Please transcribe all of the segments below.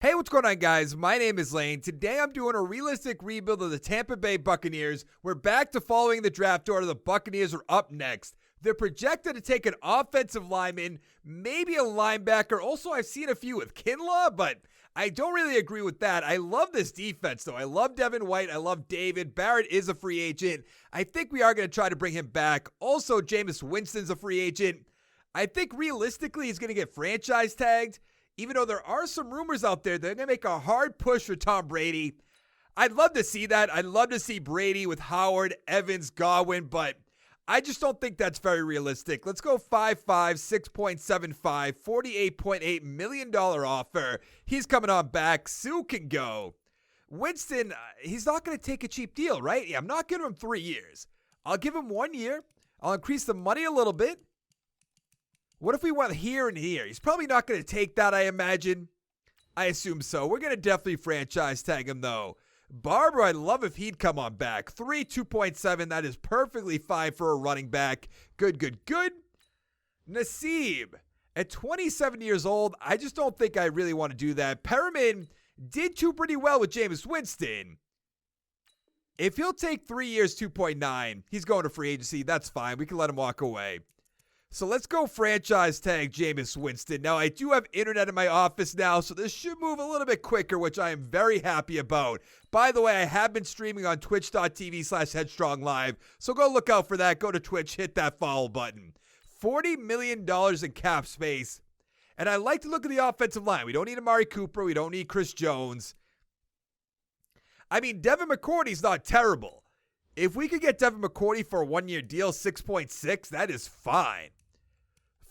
Hey, what's going on, guys? My name is Lane. Today I'm doing a realistic rebuild of the Tampa Bay Buccaneers. We're back to following the draft order. The Buccaneers are up next. They're projected to take an offensive lineman, maybe a linebacker. Also, I've seen a few with Kinlaw, but I don't really agree with that. I love this defense, though. I love Devin White. I love David. Barrett is a free agent. I think we are going to try to bring him back. Also, Jameis Winston's a free agent. I think realistically he's going to get franchise tagged. Even though there are some rumors out there, they're going to make a hard push for Tom Brady. I'd love to see that. I'd love to see Brady with Howard, Evans, Godwin, but I just don't think that's very realistic. Let's go 5'5", 6.75, $48.8 million offer. He's coming on back. Sue can go. Winston, he's not going to take a cheap deal, right? Yeah, I'm not giving him 3 years. I'll give him 1 year. I'll increase the money a little bit. What if we went here and here? He's probably not going to take that, I imagine. I assume so. We're going to definitely franchise tag him, though. Barber, I'd love if he'd come on back. 2.7. That is perfectly fine for a running back. Good. Naseeb, at 27 years old, I just don't think I really want to do that. Perriman did do pretty well with Jameis Winston. If he'll take 3 years, 2.9, he's going to free agency. That's fine. We can let him walk away. So let's go franchise tag Jameis Winston. Now, I do have internet in my office now, so this should move a little bit quicker, which I am very happy about. By the way, I have been streaming on twitch.tv/headstronglive, so go look out for that. Go to Twitch, hit that follow button. $40 million in cap space. And I like to look at the offensive line. We don't need Amari Cooper. We don't need Chris Jones. I mean, Devin McCourty's not terrible. If we could get Devin McCourty for a 1-year deal, 6.6, that is fine.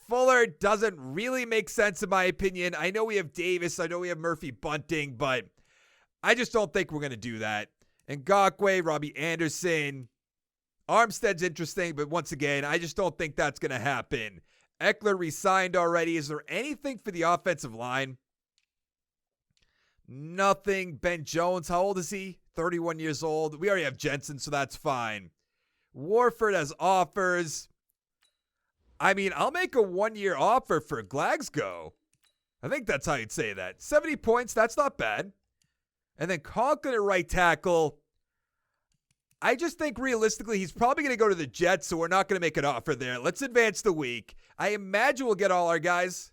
Fuller doesn't really make sense in my opinion. I know we have Davis. I know we have Murphy Bunting, but I just don't think we're going to do that. Ngakoue, Robbie Anderson. Armstead's interesting, but once again, I just don't think that's going to happen. Eckler re-signed already. Is there anything for the offensive line? Nothing. Ben Jones, how old is he? 31 years old. We already have Jensen, so that's fine. Warford has offers. I mean, I'll make a 1-year offer for Glasgow. I think that's how you'd say that. 70 points, that's not bad. And then Conklin at right tackle. I just think realistically he's probably going to go to the Jets, so we're not going to make an offer there. Let's advance the week. I imagine we'll get all our guys.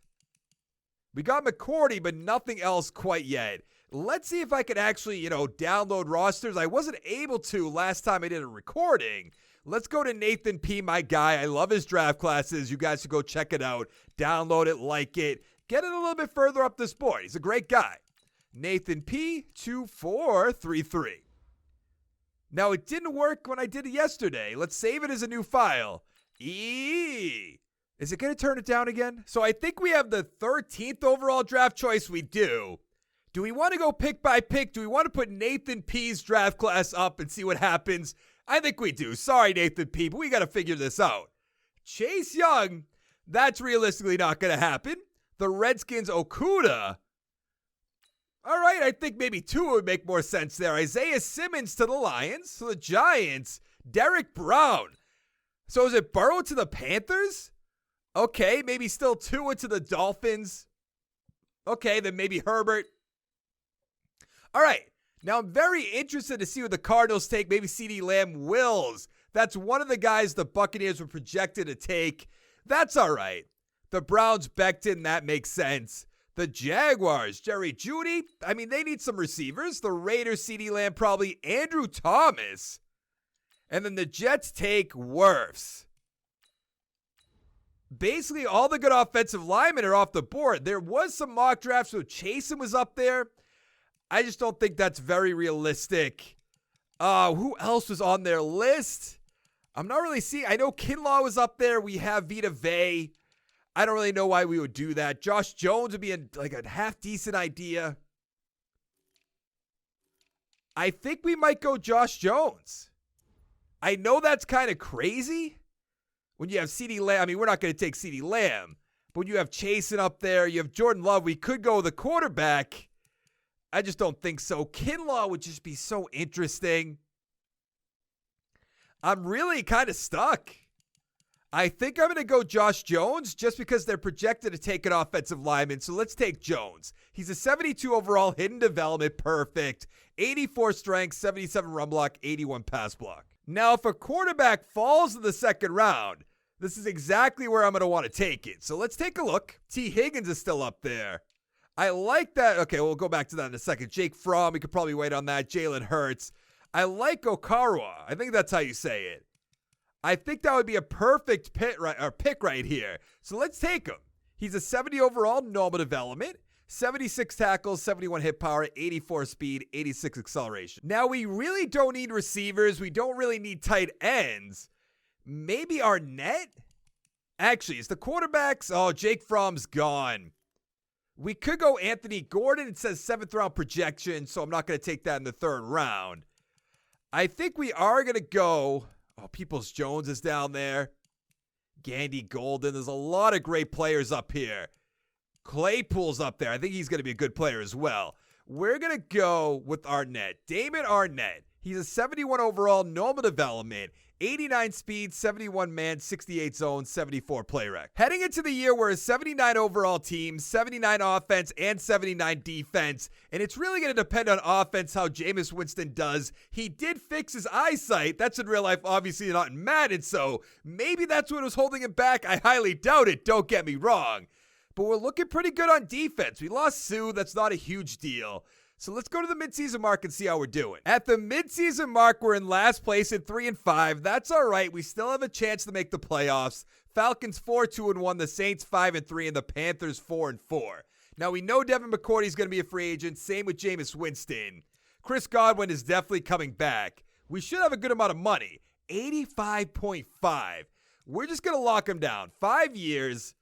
We got McCourty, but nothing else quite yet. Let's see if I can actually, download rosters. I wasn't able to last time I did a recording. Let's go to Nathan P., my guy. I love his draft classes. You guys should go check it out. Download it, like it. Get it a little bit further up this board. He's a great guy. Nathan P. 2433. Now, it didn't work when I did it yesterday. Let's save it as a new file. Is it going to turn it down again? So I think we have the 13th overall draft choice. We do. Do we want to go pick by pick? Do we want to put Nathan P.'s draft class up and see what happens? I think we do. Sorry, Nathan P., but we got to figure this out. Chase Young, that's realistically not going to happen. The Redskins, Okuda. All right, I think maybe Tua would make more sense there. Isaiah Simmons to the Lions. So the Giants, Derek Brown. So is it Burrow to the Panthers? Okay, maybe still Tua to the Dolphins. Okay, then maybe Herbert. All right. Now, I'm very interested to see what the Cardinals take. Maybe CeeDee Lamb Wills. That's one of the guys the Buccaneers were projected to take. That's all right. The Browns, Becton, that makes sense. The Jaguars, Jerry Jeudy. I mean, they need some receivers. The Raiders, CeeDee Lamb, probably Andrew Thomas. And then the Jets take Wirfs. Basically, all the good offensive linemen are off the board. There was some mock drafts, so Chasen was up there. I just don't think that's very realistic. Who else was on their list? I'm not really seeing. I know Kinlaw was up there. We have Vita Vey. I don't really know why we would do that. Josh Jones would be a half-decent idea. I think we might go Josh Jones. I know that's kind of crazy. When you have CeeDee Lamb, I mean, we're not going to take CeeDee Lamb. But when you have Chasen up there, you have Jordan Love, we could go with a quarterback. I just don't think so. Kinlaw would just be so interesting. I'm really kind of stuck. I think I'm going to go Josh Jones just because they're projected to take an offensive lineman. So let's take Jones. He's a 72 overall, hidden development, perfect. 84 strength, 77 run block, 81 pass block. Now, if a quarterback falls in the second round, this is exactly where I'm going to want to take it. So let's take a look. T. Higgins is still up there. I like that. Okay, we'll go back to that in a second. Jake Fromm, we could probably wait on that. Jalen Hurts. I like Okarawa. I think that's how you say it. I think that would be a perfect pick right here. So let's take him. He's a 70 overall, normal development, 76 tackles, 71 hit power, 84 speed, 86 acceleration. Now, we really don't need receivers. We don't really need tight ends. Maybe Arnett? Actually, it's the quarterbacks. Oh, Jake Fromm's gone. We could go Anthony Gordon. It says 7th round projection, so I'm not going to take that in the 3rd round. I think we are going to go... Oh, Peoples-Jones is down there. Gandy Golden. There's a lot of great players up here. Claypool's up there. I think he's going to be a good player as well. We're going to go with Arnett. Damon Arnett. He's a 71 overall, normal development, 89 speed, 71 man, 68 zone, 74 play rec. Heading into the year, we're a 79 overall team, 79 offense, and 79 defense. And it's really going to depend on offense how Jameis Winston does. He did fix his eyesight. That's in real life, obviously not in Madden. So maybe that's what was holding him back. I highly doubt it. Don't get me wrong. But we're looking pretty good on defense. We lost Sue. That's not a huge deal. So let's go to the midseason mark and see how we're doing. At the midseason mark, we're in last place at 3-5. That's all right. We still have a chance to make the playoffs. Falcons 4-2-1, the Saints 5-3, and the Panthers 4-4. Now we know Devin McCourty's going to be a free agent. Same with Jameis Winston. Chris Godwin is definitely coming back. We should have a good amount of money. 85.5. We're just going to lock him down. 5 years.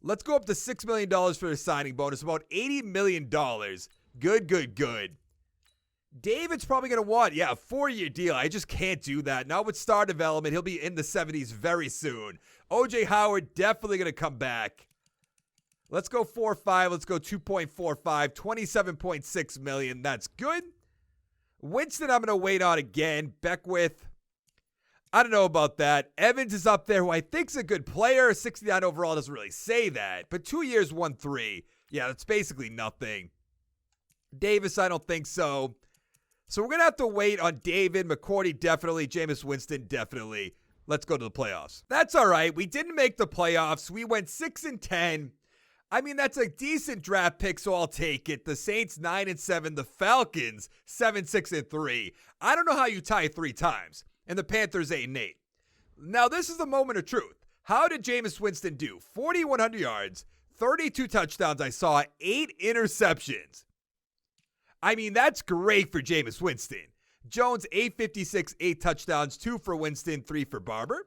Let's go up to $6 million for the signing bonus. About $80 million. Good. David's probably going to want, a 4-year deal. I just can't do that. Not with star development. He'll be in the 70s very soon. O.J. Howard definitely going to come back. Let's go 4-5. Let's go 2.45. $27.6 million. That's good. Winston, I'm going to wait on again. Beckwith, I don't know about that. Evans is up there, who I think's a good player. 69 overall doesn't really say that. But 2 years, 1-3. Yeah, that's basically nothing. Davis, I don't think so. So we're going to have to wait on David. McCourty, definitely. Jameis Winston, definitely. Let's go to the playoffs. That's all right. We didn't make the playoffs. We went 6-10. I mean, that's a decent draft pick, so I'll take it. The Saints, 9-7. The Falcons, 7-6-3. I don't know how you tie 3 times. And the Panthers, 8-8. Now, this is the moment of truth. How did Jameis Winston do? 4,100 yards, 32 touchdowns I saw, 8 interceptions. I mean, that's great for Jameis Winston. Jones, 856, 8 touchdowns, 2 for Winston, 3 for Barber.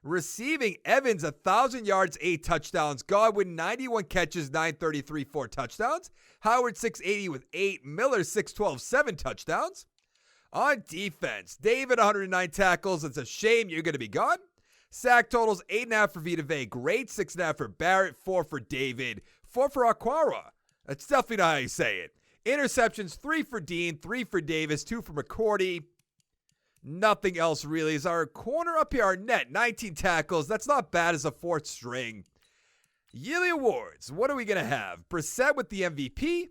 Receiving, Evans, 1,000 yards, 8 touchdowns. Godwin, 91 catches, 933, 4 touchdowns. Howard, 680 with 8. Miller, 612, 7 touchdowns. On defense, David, 109 tackles. It's a shame you're going to be gone. Sack totals, 8.5 for Vita Vea. Great. 6.5 for Barrett. 4 for David. 4 for Aquara. That's definitely not how you say it. Interceptions, 3 for Dean, 3 for Davis, 2 for McCourty. Nothing else really. Is our corner up here, Arnett, 19 tackles. That's not bad as a 4th string. Yearly awards. What are we going to have? Brissett with the MVP.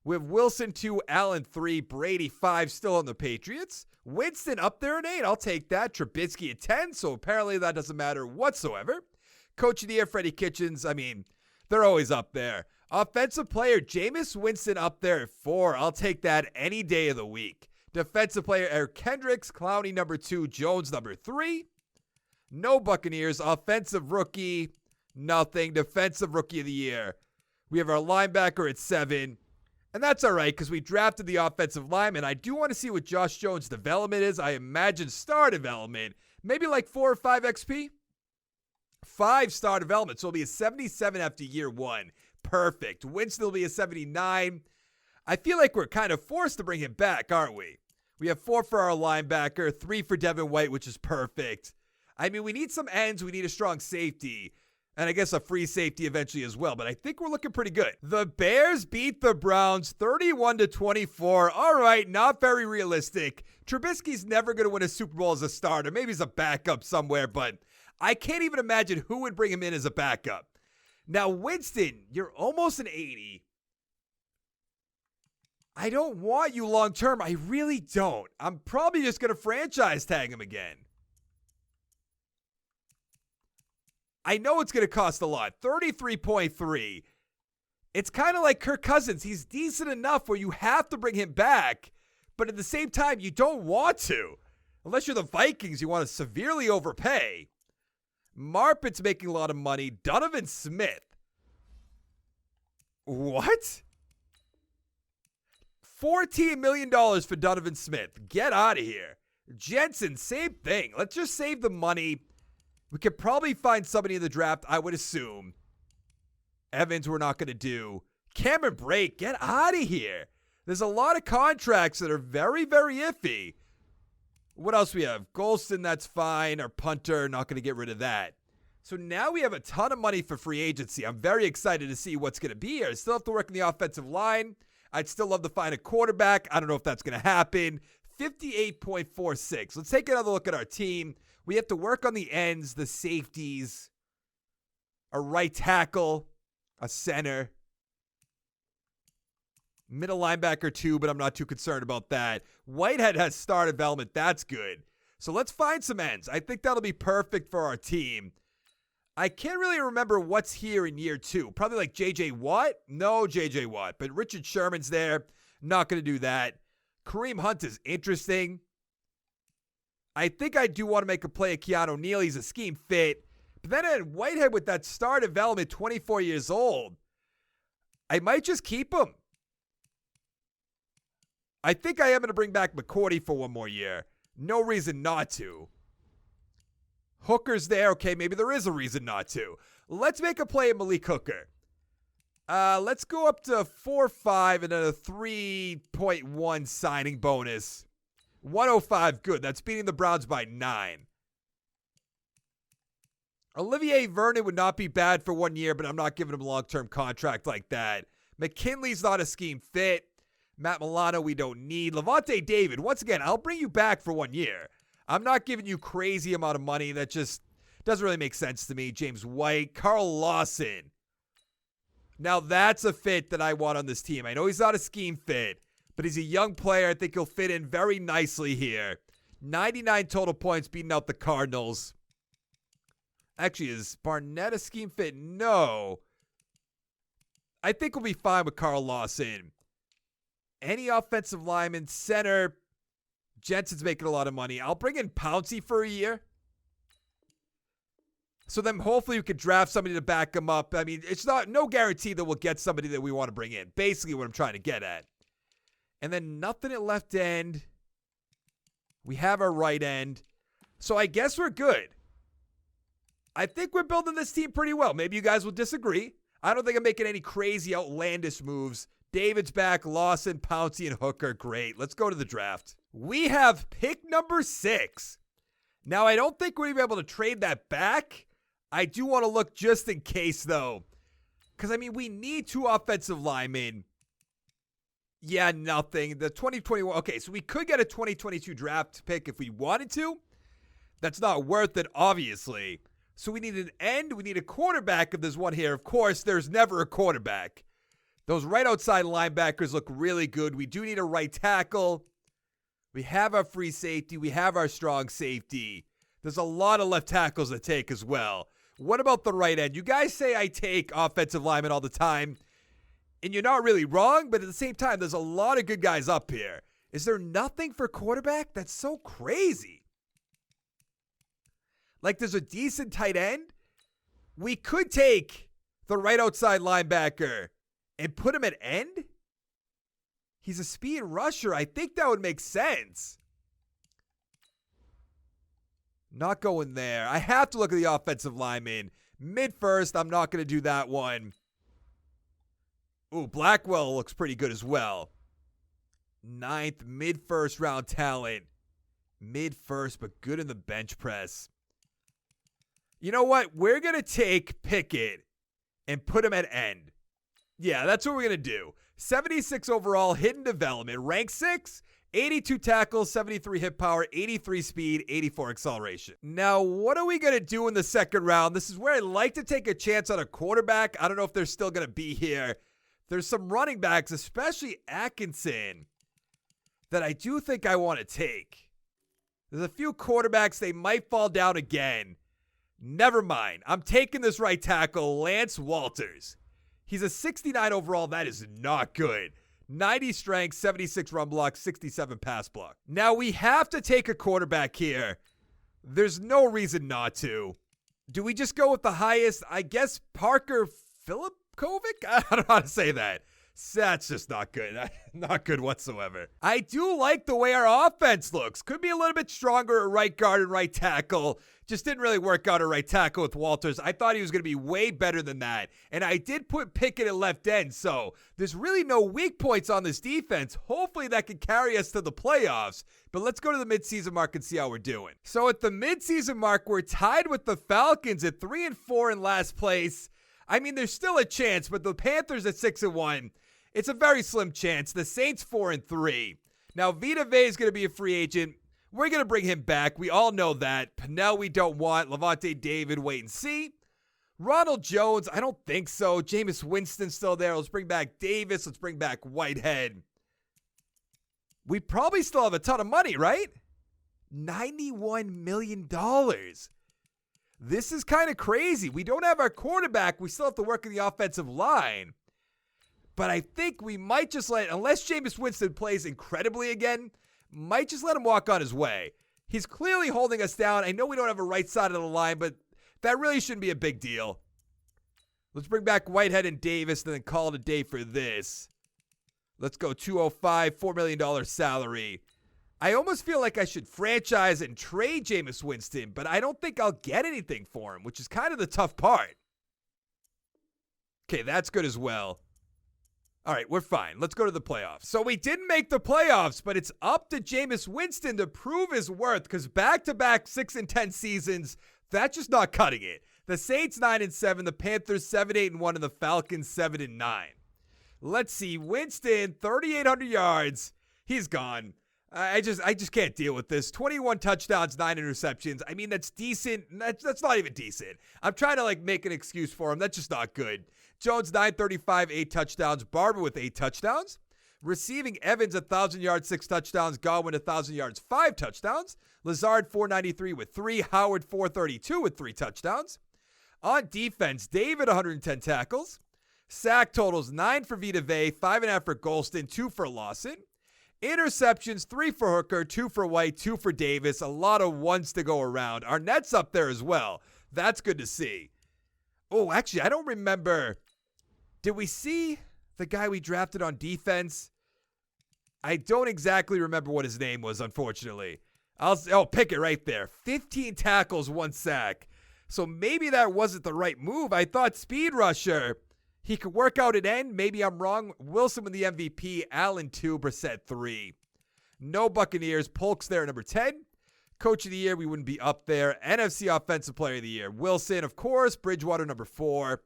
We have Wilson 2, Allen 3, Brady 5, still on the Patriots. Winston up there at 8. I'll take that. Trubisky at 10, so apparently that doesn't matter whatsoever. Coach of the Year, Freddie Kitchens. I mean, they're always up there. Offensive player, Jameis Winston up there at 4. I'll take that any day of the week. Defensive player, Eric Kendricks. Clowney, number 2. Jones, number 3. No Buccaneers. Offensive rookie, nothing. Defensive rookie of the year. We have our linebacker at 7. And that's all right because we drafted the offensive lineman. I do want to see what Josh Jones' development is. I imagine star development. Maybe like 4 or 5 XP. 5 star development. So it'll be a 77 after year 1. Perfect. Winston will be a 79. I feel like we're kind of forced to bring him back, aren't we? We have 4 for our linebacker, 3 for Devin White, which is perfect. I mean, we need some ends. We need a strong safety. And I guess a free safety eventually as well. But I think we're looking pretty good. The Bears beat the Browns 31-24. All right, not very realistic. Trubisky's never going to win a Super Bowl as a starter. Maybe he's a backup somewhere, but I can't even imagine who would bring him in as a backup. Now, Winston, you're almost an 80. I don't want you long term. I really don't. I'm probably just going to franchise tag him again. I know it's going to cost a lot. 33.3. It's kind of like Kirk Cousins. He's decent enough where you have to bring him back, but at the same time, you don't want to. Unless you're the Vikings, you want to severely overpay. Marpet's making a lot of money. Donovan Smith. What? $14 million for Donovan Smith. Get out of here. Jensen, same thing. Let's just save the money. We could probably find somebody in the draft, I would assume. Evans, we're not going to do. Cameron Brake, get out of here. There's a lot of contracts that are very, very iffy. What else we have? Golston, that's fine. Our punter, not going to get rid of that. So now we have a ton of money for free agency. I'm very excited to see what's going to be here. I still have to work on the offensive line. I'd still love to find a quarterback. I don't know if that's going to happen. 58.46. Let's take another look at our team. We have to work on the ends, the safeties, a right tackle, a center, middle linebacker too, but I'm not too concerned about that. Whitehead has star development. That's good. So let's find some ends. I think that'll be perfect for our team. I can't really remember what's here in year 2. Probably like J.J. Watt? No J.J. Watt, but Richard Sherman's there. Not going to do that. Kareem Hunt is interesting. I think I do want to make a play at Keanu Neal. He's a scheme fit. But then at Whitehead with that star development, 24 years old, I might just keep him. I think I am going to bring back McCourty for one more year. No reason not to. Hooker's there. Okay, maybe there is a reason not to. Let's make a play at Malik Hooker. Let's go up to 4.5 and then a 3.1 signing bonus. 105, good. That's beating the Browns by 9. Olivier Vernon would not be bad for 1 year, but I'm not giving him a long-term contract like that. McKinley's not a scheme fit. Matt Milano, we don't need. Levante David, once again, I'll bring you back for 1 year. I'm not giving you crazy amount of money. That just doesn't really make sense to me. James White, Carl Lawson. Now that's a fit that I want on this team. I know he's not a scheme fit, but he's a young player. I think he'll fit in very nicely here. 99 total points beating out the Cardinals. Actually, is Barnett a scheme fit? No. I think we'll be fine with Carl Lawson. Any offensive lineman, center, Jensen's making a lot of money. I'll bring in Pouncey for a year. So then hopefully we could draft somebody to back him up. I mean, it's no guarantee that we'll get somebody that we want to bring in. Basically what I'm trying to get at. And then nothing at left end. We have our right end. So I guess we're good. I think we're building this team pretty well. Maybe you guys will disagree. I don't think I'm making any crazy outlandish moves. David's back, Lawson, Pouncey, and Hooker. Great. Let's go to the draft. We have pick number 6. Now, I don't think we're going to be able to trade that back. I do want to look just in case, though. Because, I mean, we need 2 offensive linemen. Yeah, nothing. The 2021. Okay, so we could get a 2022 draft pick if we wanted to. That's not worth it, obviously. So we need an end. We need a quarterback if there's one here. Of course, there's never a quarterback. Those right outside linebackers look really good. We do need a right tackle. We have our free safety. We have our strong safety. There's a lot of left tackles to take as well. What about the right end? You guys say I take offensive linemen all the time, and you're not really wrong, but at the same time, there's a lot of good guys up here. Is there nothing for quarterback? That's so crazy. Like, there's a decent tight end. We could take the right outside linebacker and put him at end? He's a speed rusher. I think that would make sense. Not going there. I have to look at the offensive lineman. Mid-first, I'm not going to do that one. Ooh, Blackwell looks pretty good as well. 9th, mid-first round talent. Mid-first, but good in the bench press. You know what? We're going to take Pickett and put him at end. Yeah, that's what we're going to do. 76 overall, hidden development. Rank 6, 82 tackles, 73 hit power, 83 speed, 84 acceleration. Now, what are we going to do in the second round? This is where I like to take a chance on a quarterback. I don't know if they're still going to be here. There's some running backs, especially Atkinson, that I do think I want to take. There's a few quarterbacks, they might fall down again. Never mind. I'm taking this right tackle, Lance Walters. He's a 69 overall. That is not good. 90 strength, 76 run block, 67 pass block. Now, we have to take a quarterback here. There's no reason not to. Do we just go with the highest? I guess Parker Filipovic? I don't know how to say that. That's just not good. Not good whatsoever. I do like the way our offense looks. Could be a little bit stronger at right guard and right tackle. Just didn't really work out at right tackle with Walters. I thought he was going to be way better than that. And I did put Pickett at left end, so there's really no weak points on this defense. Hopefully that can carry us to the playoffs. But let's go to the midseason mark and see how we're doing. So at the midseason mark, we're tied with the Falcons at 3-4 in last place. I mean, there's still a chance, but the Panthers at 6-1. It's a very slim chance. The Saints 4-3. Now, Vita Vea is going to be a free agent. We're going to bring him back. We all know that. Pennell we don't want. Levante David, wait and see. Ronald Jones, I don't think so. Jameis Winston still there. Let's bring back Davis. Let's bring back Whitehead. We probably still have a ton of money, right? $91 million. This is kind of crazy. We don't have our quarterback. We still have to work on the offensive line. But I think we might just unless Jameis Winston plays incredibly again, might just let him walk on his way. He's clearly holding us down. I know we don't have a right side of the line, but that really shouldn't be a big deal. Let's bring back Whitehead and Davis and then call it a day for this. Let's go 205, $4 million salary. I almost feel like I should franchise and trade Jameis Winston, but I don't think I'll get anything for him, which is kind of the tough part. Okay, that's good as well. All right, we're fine. Let's go to the playoffs. So we didn't make the playoffs, but it's up to Jameis Winston to prove his worth because back-to-back 6-10 seasons, that's just not cutting it. The Saints 9-7, the Panthers 7-8-1, and the Falcons 7-9. Let's see. Winston, 3,800 yards. He's gone. I just can't deal with this. 21 touchdowns, 9 interceptions. I mean, that's decent. That's not even decent. I'm trying to make an excuse for him. That's just not good. Jones, 935, 8 touchdowns. Barber with 8 touchdowns. Receiving, Evans, 1,000 yards, 6 touchdowns. Godwin, 1,000 yards, 5 touchdowns. Lazard, 493 with 3. Howard, 432 with 3 touchdowns. On defense, David, 110 tackles. Sack totals, 9 for Vita Vea, 5.5 for Golston, 2 for Lawson. Interceptions, 3 for Hooker, 2 for White, 2 for Davis. A lot of ones to go around. Arnett's up there as well. That's good to see. Oh, actually, I don't remember. Did we see the guy we drafted on defense? I don't exactly remember what his name was, unfortunately. Pickett right there. 15 tackles, 1 sack. So maybe that wasn't the right move. I thought speed rusher, he could work out at end. Maybe I'm wrong. Wilson with the MVP. Allen 2, Brissett 3. No Buccaneers. Polk's there, number 10. Coach of the year, we wouldn't be up there. NFC Offensive Player of the Year. Wilson, of course. Bridgewater, number 4.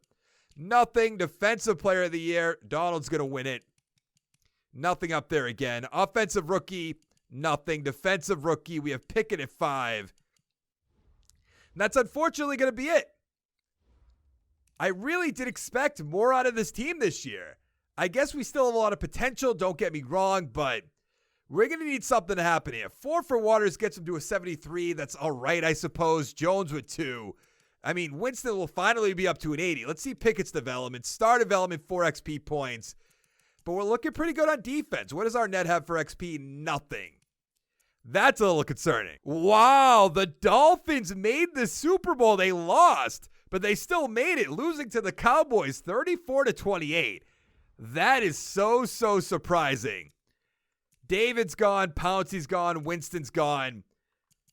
Nothing. Defensive Player of the Year. Donald's going to win it. Nothing up there again. Offensive Rookie. Nothing. Defensive Rookie. We have Pickett at 5. And that's unfortunately going to be it. I really did expect more out of this team this year. I guess we still have a lot of potential, don't get me wrong, but we're going to need something to happen here. 4 for Waters gets him to a 73. That's all right, I suppose. Jones with 2. I mean, Winston will finally be up to an 80. Let's see Pickett's development. Star development, 4 XP points. But we're looking pretty good on defense. What does our net have for XP? Nothing. That's a little concerning. Wow, the Dolphins made the Super Bowl. They lost, but they still made it, losing to the Cowboys 34-28. That is so surprising. David's gone, Pouncey's gone, Winston's gone.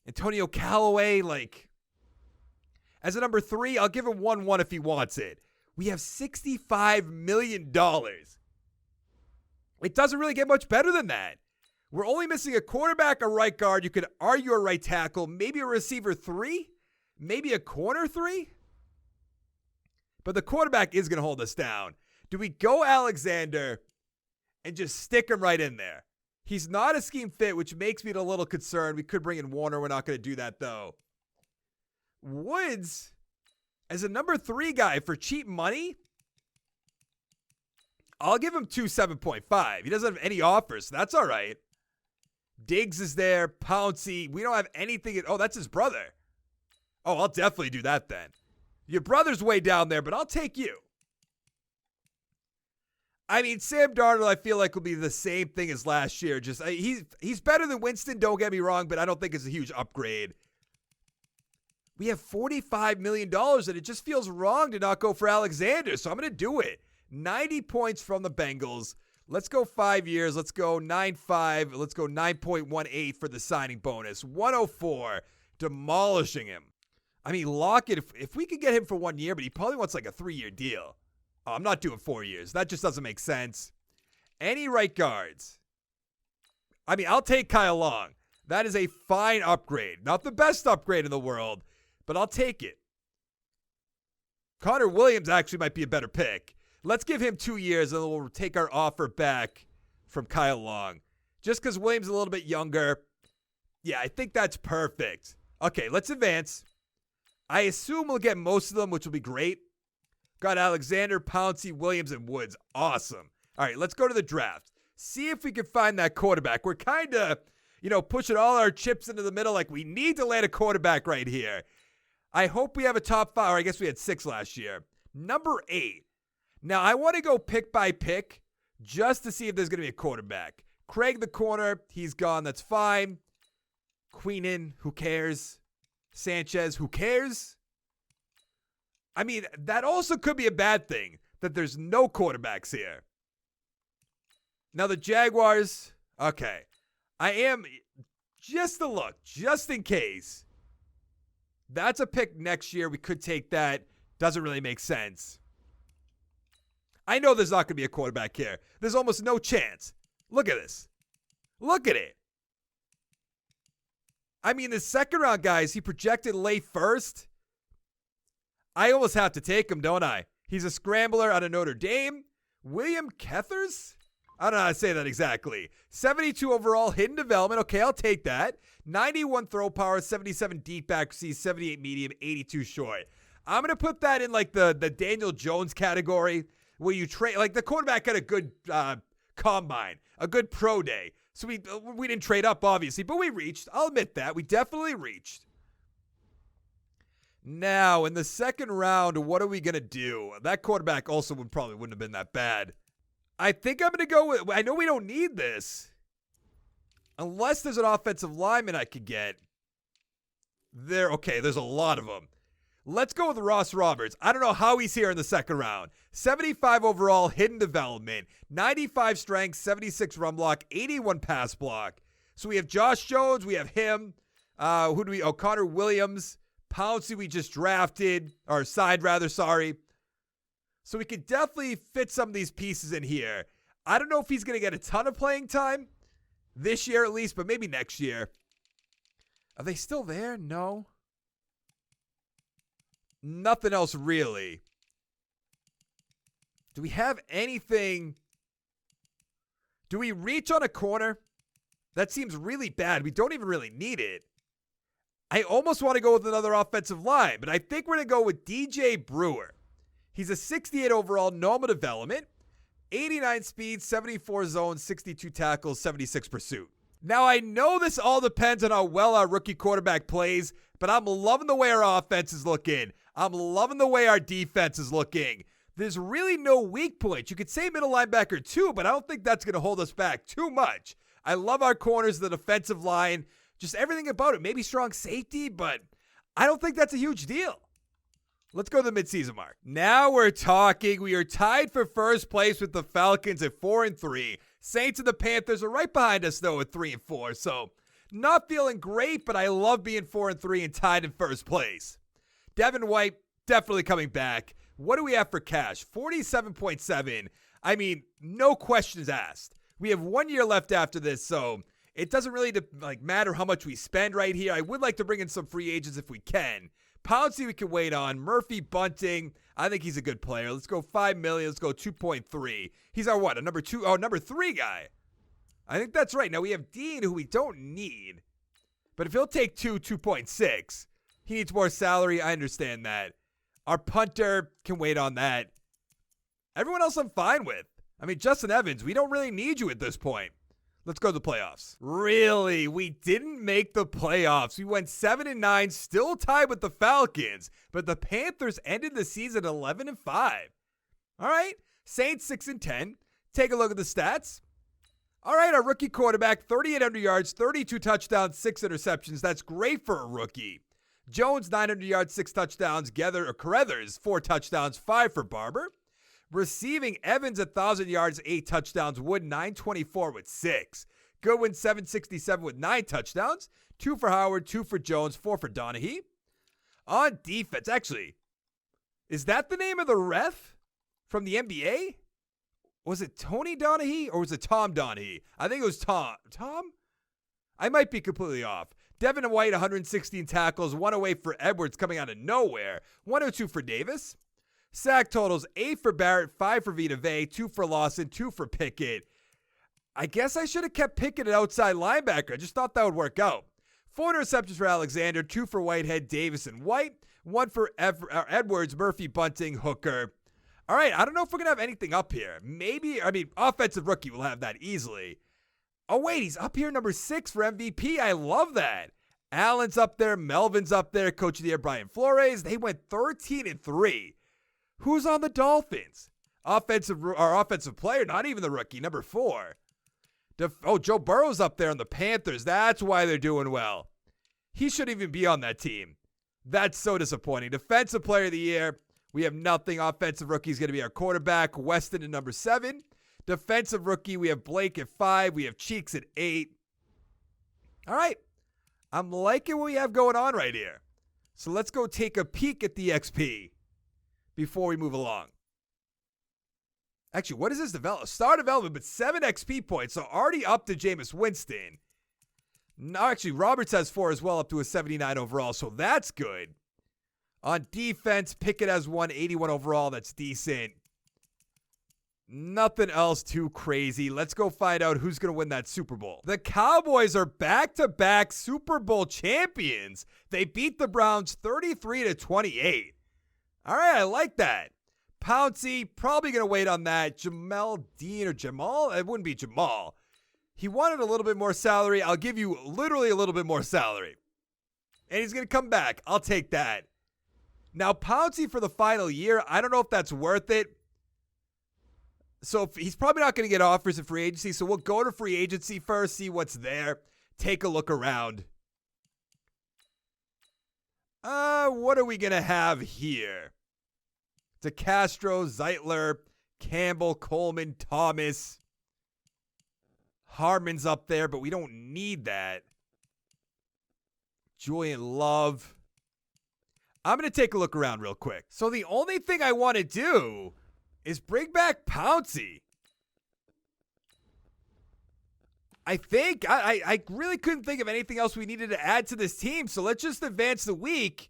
Antonio Callaway, as a number 3, I'll give him 1-1 if he wants it. We have $65 million. It doesn't really get much better than that. We're only missing a quarterback, a right guard. You could argue a right tackle, maybe a receiver 3, maybe a corner 3. But the quarterback is going to hold us down. Do we go Alexander and just stick him right in there? He's not a scheme fit, which makes me a little concerned. We could bring in Warner. We're not going to do that, though. Woods, as a number 3 guy for cheap money, I'll give him 7.5. He doesn't have any offers, so that's all right. Diggs is there. Pouncey. We don't have anything. Oh, that's his brother. Oh, I'll definitely do that then. Your brother's way down there, but I'll take you. I mean, Sam Darnold, I feel like will be the same thing as last year. Just he's better than Winston, don't get me wrong, but I don't think it's a huge upgrade. We have $45 million, and it just feels wrong to not go for Alexander, so I'm going to do it. 90 points from the Bengals. Let's go 5 years. Let's go 9.5. Let's go 9.18 for the signing bonus. 104, demolishing him. I mean, Lockett, if we could get him for 1 year, but he probably wants like a 3-year deal. Oh, I'm not doing 4 years. That just doesn't make sense. Any right guards? I mean, I'll take Kyle Long. That is a fine upgrade. Not the best upgrade in the world, but I'll take it. Connor Williams actually might be a better pick. Let's give him 2 years, and we'll take our offer back from Kyle Long. Just because Williams is a little bit younger. Yeah, I think that's perfect. Okay, let's advance. I assume we'll get most of them, which will be great. Got Alexander, Pouncey, Williams, and Woods. Awesome. All right, let's go to the draft. See if we can find that quarterback. We're kind of, pushing all our chips into the middle like we need to land a quarterback right here. I hope we have a top 5, or I guess we had 6 last year. Number 8. Now, I want to go pick by pick just to see if there's going to be a quarterback. Craig the corner, he's gone. That's fine. Queenan, who cares? Sanchez, who cares? I mean, that also could be a bad thing, that there's no quarterbacks here. Now, the Jaguars, okay. I am, just a look, just in case. That's a pick next year. We could take that. Doesn't really make sense. I know there's not going to be a quarterback here. There's almost no chance. Look at this. Look at it. I mean, the second round guys, he projected late first. I almost have to take him, don't I? He's a scrambler out of Notre Dame. William Kethers? I don't know how to say that exactly. 72 overall, hidden development. Okay, I'll take that. 91 throw power, 77 deep accuracy, 78 medium, 82 short. I'm going to put that in like the Daniel Jones category where you trade. Like the quarterback had a good combine, a good pro day. So we didn't trade up, obviously, but we reached. I'll admit that. We definitely reached. Now, in the second round, what are we going to do? That quarterback also wouldn't have been that bad. I think I'm going to go with, I know we don't need this. Unless there's an offensive lineman I could get. There's a lot of them. Let's go with Ross Roberts. I don't know how he's here in the second round. 75 overall, hidden development. 95 strength, 76 run block, 81 pass block. So we have Josh Jones, we have him. Connor Williams. Pouncey we just drafted, or signed rather, sorry. So we could definitely fit some of these pieces in here. I don't know if he's going to get a ton of playing time this year at least, but maybe next year. Are they still there? No. Nothing else really. Do we have anything? Do we reach on a corner? That seems really bad. We don't even really need it. I almost want to go with another offensive line, but I think we're going to go with DJ Brewer. He's a 68 overall, normal development, 89 speed, 74 zone, 62 tackles, 76 pursuit. Now, I know this all depends on how well our rookie quarterback plays, but I'm loving the way our offense is looking. I'm loving the way our defense is looking. There's really no weak points. You could say middle linebacker too, but I don't think that's going to hold us back too much. I love our corners, the defensive line, just everything about it. Maybe strong safety, but I don't think that's a huge deal. Let's go to the midseason mark. Now we're talking. We are tied for first place with the Falcons at 4-3. Saints and the Panthers are right behind us, though, at 3-4. So not feeling great, but I love being 4-3 and tied in first place. Devin White, definitely coming back. What do we have for cash? 47.7. I mean, no questions asked. We have 1 year left after this, so it doesn't really matter how much we spend right here. I would like to bring in some free agents if we can. Pouncey we can wait on. Murphy Bunting, I think he's a good player. Let's go $5 million. Let's go 2.3. He's our what? A number 3 guy. I think that's right. Now we have Dean, who we don't need. But if he'll take 2.6, he needs more salary. I understand that. Our punter can wait on that. Everyone else I'm fine with. I mean, Justin Evans, we don't really need you at this point. Let's go to the playoffs. Really? We didn't make the playoffs. We went 7-9, still tied with the Falcons, but the Panthers ended the season 11-5. All right, Saints 6-10. Take a look at the stats. All right, our rookie quarterback, 3,800 yards, 32 touchdowns, 6 interceptions. That's great for a rookie. Jones, 900 yards, 6 touchdowns. Carruthers, 4 touchdowns, 5 for Barber. Receiving, Evans, 1,000 yards, 8 touchdowns. Wood, 924 with 6. Goodwin, 767 with 9 touchdowns. 2 for Howard, 2 for Jones, 4 for Donahue. On defense, actually, is that the name of the ref from the NBA? Was it Tony Donahue or was it Tom Donahue? I think it was Tom. Tom? I might be completely off. Devin White, 116 tackles, 108 for Edwards coming out of nowhere. 102 for Davis. Sack totals, 8 for Barrett, 5 for Vita Vea, 2 for Lawson, 2 for Pickett. I guess I should have kept Pickett at outside linebacker. I just thought that would work out. 4 interceptions for Alexander, 2 for Whitehead, Davis, and White. 1 for Edwards, Murphy, Bunting, Hooker. All right, I don't know if we're going to have anything up here. Maybe, offensive rookie will have that easily. Oh, wait, he's up here number 6 for MVP. I love that. Allen's up there. Melvin's up there. Coach of the year, Brian Flores. They went 13-3. Who's on the Dolphins? Offensive player, not even the rookie, number 4. Joe Burrow's up there on the Panthers. That's why they're doing well. He shouldn't even be on that team. That's so disappointing. Defensive player of the year, we have nothing. Offensive rookie is going to be our quarterback, Weston at number 7. Defensive rookie, we have Blake at 5. We have Cheeks at 8. All right. I'm liking what we have going on right here. So let's go take a peek at the XP before we move along. Actually, what is this development? Star development, but 7 XP points, so already up to Jameis Winston. No, actually, Roberts has 4 as well, up to a 79 overall, so that's good. On defense, Pickett has 181 overall. That's decent. Nothing else too crazy. Let's go find out who's going to win that Super Bowl. The Cowboys are back-to-back Super Bowl champions. They beat the Browns 33-28. All right, I like that. Pouncey, probably going to wait on that. Jamal Dean or Jamal? It wouldn't be Jamal. He wanted a little bit more salary. I'll give you literally a little bit more salary. And he's going to come back. I'll take that. Now, Pouncey for the final year, I don't know if that's worth it. So he's probably not going to get offers in free agency. So we'll go to free agency first, see what's there. Take a look around. What are we going to have here? DeCastro, Zeitler, Campbell, Coleman, Thomas. Harmon's up there, but we don't need that. Julian Love. I'm going to take a look around real quick. So the only thing I want to do is bring back Pouncey. I think I really couldn't think of anything else we needed to add to this team. So let's just advance the week.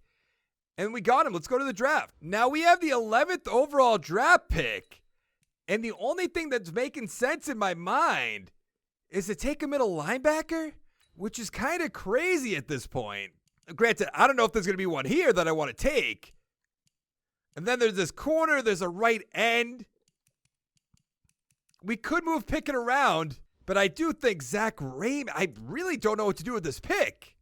And we got him. Let's go to the draft. Now we have the 11th overall draft pick. And the only thing that's making sense in my mind is to take a middle linebacker, which is kind of crazy at this point. Granted, I don't know if there's going to be one here that I want to take. And then there's this corner. There's a right end. We could move Pickett around, but I do think Zach Raymond, I really don't know what to do with this pick.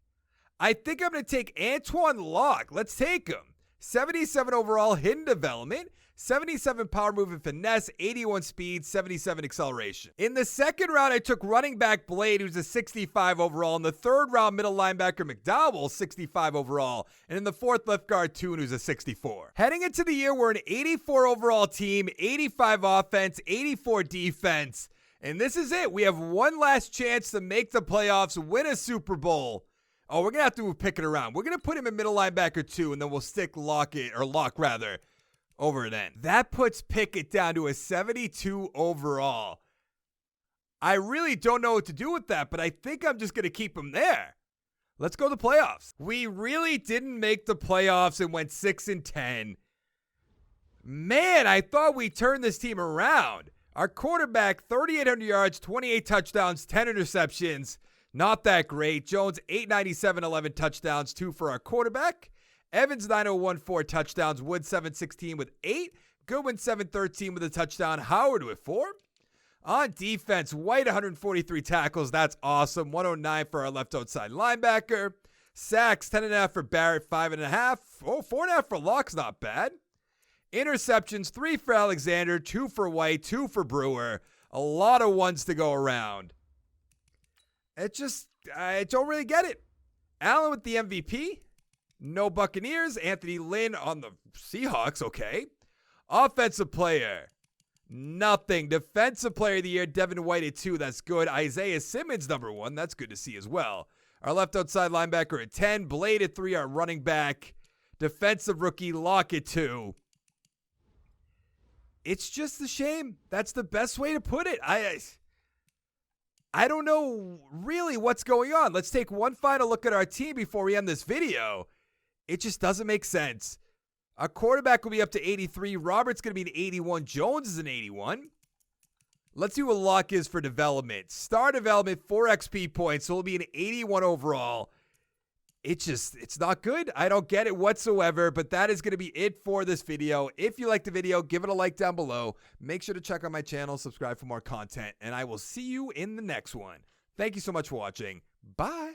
I think I'm going to take Antoine Locke. Let's take him. 77 overall, hidden development. 77 power move and finesse, 81 speed, 77 acceleration. In the second round, I took running back Blade, who's a 65 overall. In the third round, middle linebacker McDowell, 65 overall. And in the fourth, left guard Toon, who's a 64. Heading into the year, we're an 84 overall team, 85 offense, 84 defense. And this is it. We have one last chance to make the playoffs, win a Super Bowl. Oh, we're going to have to move Pickett around. We're going to put him in middle linebacker 2, and then we'll stick Locke over it end. That puts Pickett down to a 72 overall. I really don't know what to do with that, but I think I'm just going to keep him there. Let's go to the playoffs. We really didn't make the playoffs and went 6-10. Man, I thought we turned this team around. Our quarterback, 3,800 yards, 28 touchdowns, 10 interceptions. Not that great. Jones, 897, 11 touchdowns, 2 for our quarterback. Evans, 901, 4 touchdowns. Wood, 716 with 8. Goodwin, 713 with a touchdown. Howard with 4. On defense, White, 143 tackles. That's awesome. 109 for our left outside linebacker. Sacks, 10.5 for Barrett, 5.5. Oh, 4.5 for Locke's not bad. Interceptions, 3 for Alexander, 2 for White, 2 for Brewer. A lot of ones to go around. I don't really get it. Allen with the MVP. No Buccaneers. Anthony Lynn on the Seahawks. Okay. Offensive player. Nothing. Defensive player of the year. Devin White at 2. That's good. Isaiah Simmons number 1. That's good to see as well. Our left outside linebacker at 10. Blade at 3. Our running back. Defensive rookie Locke at 2. It's just a shame. That's the best way to put it. I don't know really what's going on. Let's take one final look at our team before we end this video. It just doesn't make sense. Our quarterback will be up to 83. Robert's going to be an 81. Jones is an 81. Let's see what Locke is for development. Star development, 4 XP points, so it'll be an 81 overall. It's not good. I don't get it whatsoever, but that is going to be it for this video. If you liked the video, give it a like down below. Make sure to check out my channel, subscribe for more content, and I will see you in the next one. Thank you so much for watching. Bye.